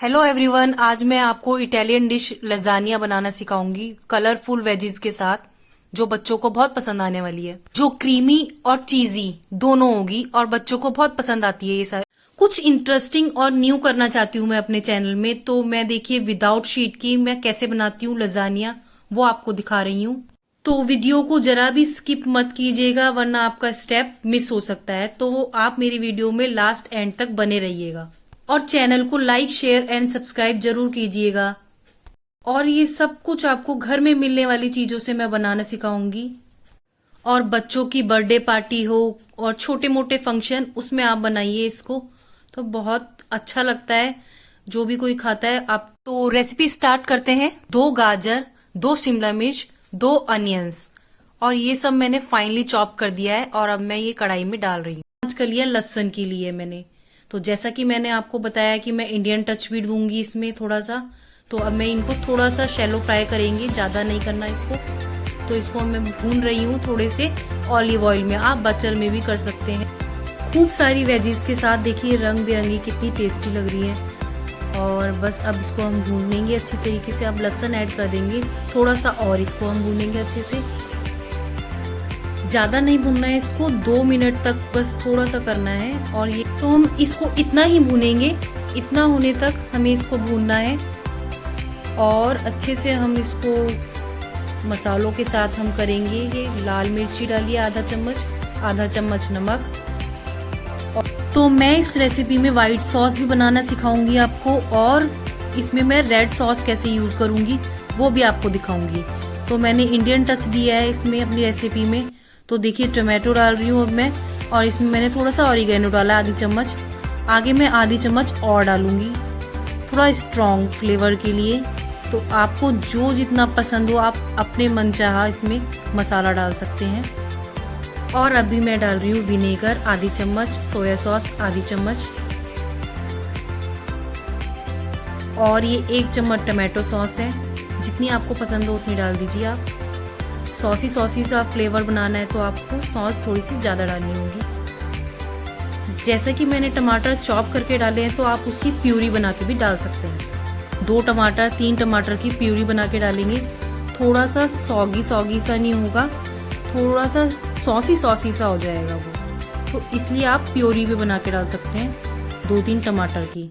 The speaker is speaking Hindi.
हेलो एवरीवन, आज मैं आपको इटालियन डिश लजानिया बनाना सिखाऊंगी कलरफुल वेजीज के साथ, जो बच्चों को बहुत पसंद आने वाली है, जो क्रीमी और चीजी दोनों होगी और बच्चों को बहुत पसंद आती है। ये सारे कुछ इंटरेस्टिंग और न्यू करना चाहती हूँ मैं अपने चैनल में, तो मैं देखिए विदाउट शीट की मैं कैसे बनाती हूँ लजानिया, वो आपको दिखा रही हूँ। तो वीडियो को जरा भी स्किप मत कीजिएगा, वरना आपका स्टेप मिस हो सकता है। तो आप मेरी वीडियो में लास्ट एंड तक बने रहिएगा और चैनल को लाइक, शेयर एंड सब्सक्राइब जरूर कीजिएगा। और ये सब कुछ आपको घर में मिलने वाली चीजों से मैं बनाना सिखाऊंगी, और बच्चों की बर्थडे पार्टी हो और छोटे मोटे फंक्शन, उसमें आप बनाइए इसको, तो बहुत अच्छा लगता है जो भी कोई खाता है। आप तो रेसिपी स्टार्ट करते हैं। 2 गाजर, 2 शिमला मिर्च, 2 अनियंस, और ये सब मैंने फाइनली चॉप कर दिया है और अब मैं ये कढ़ाई में डाल रही हूँ। 5 कलियां लहसुन की लिए मैंने। तो जैसा कि मैंने आपको बताया कि मैं इंडियन टच भी दूंगी इसमें थोड़ा सा, तो अब मैं इनको थोड़ा सा शैलो फ्राई करेंगे, ज्यादा नहीं करना इसको। तो इसको मैं भून रही हूँ थोड़े से ऑलिव ऑयल में, आप बटर में भी कर सकते हैं। खूब सारी वेजीज के साथ देखिए रंग बिरंगी कितनी टेस्टी लग रही है। और बस अब इसको हम भून लेंगे अच्छी तरीके से। अब लहसुन ऐड कर देंगे थोड़ा सा, और इसको हम भूनेंगे अच्छे से। ज्यादा नहीं भूनना है इसको, 2 मिनट तक बस थोड़ा सा करना है। और ये तो हम इसको इतना ही भूनेंगे, इतना होने तक हमें इसको भूनना है। और अच्छे से हम इसको मसालों के साथ हम करेंगे। ये लाल मिर्ची डालिए आधा चम्मच नमक। तो मैं इस रेसिपी में व्हाइट सॉस भी बनाना सिखाऊंगी आपको, और इसमें मैं रेड सॉस कैसे यूज करूंगी वो भी आपको दिखाऊंगी। तो मैंने इंडियन टच दिया है इसमें अपनी रेसिपी में। तो देखिए टोमेटो डाल रही हूँ अब मैं, और इसमें मैंने थोड़ा सा ऑरिगेनो डाला आधी चम्मच। आगे मैं आधी चम्मच और डालूंगी थोड़ा स्ट्रॉन्ग फ्लेवर के लिए। तो आपको जो जितना पसंद हो आप अपने मनचाहा इसमें मसाला डाल सकते हैं। और अभी मैं डाल रही हूँ विनेगर आधी चम्मच, सोया सॉस आधी चम्मच, और ये 1 चम्मच टमाटो सॉस है। जितनी आपको पसंद हो उतनी डाल दीजिए आप। सॉसी सा फ्लेवर बनाना है तो आपको सॉस थोड़ी सी ज्यादा डालनी होगी। जैसे कि मैंने टमाटर चॉप करके डाले हैं, तो आप उसकी प्यूरी बना के भी डाल सकते हैं। 2 टमाटर 3 टमाटर की प्यूरी बना के डालेंगे। थोड़ा सा सॉगी सा नहीं होगा, थोड़ा सा सॉसी सा हो जाएगा वो, तो इसलिए आप प्यूरी भी बना के डाल सकते हैं 2-3 टमाटर की।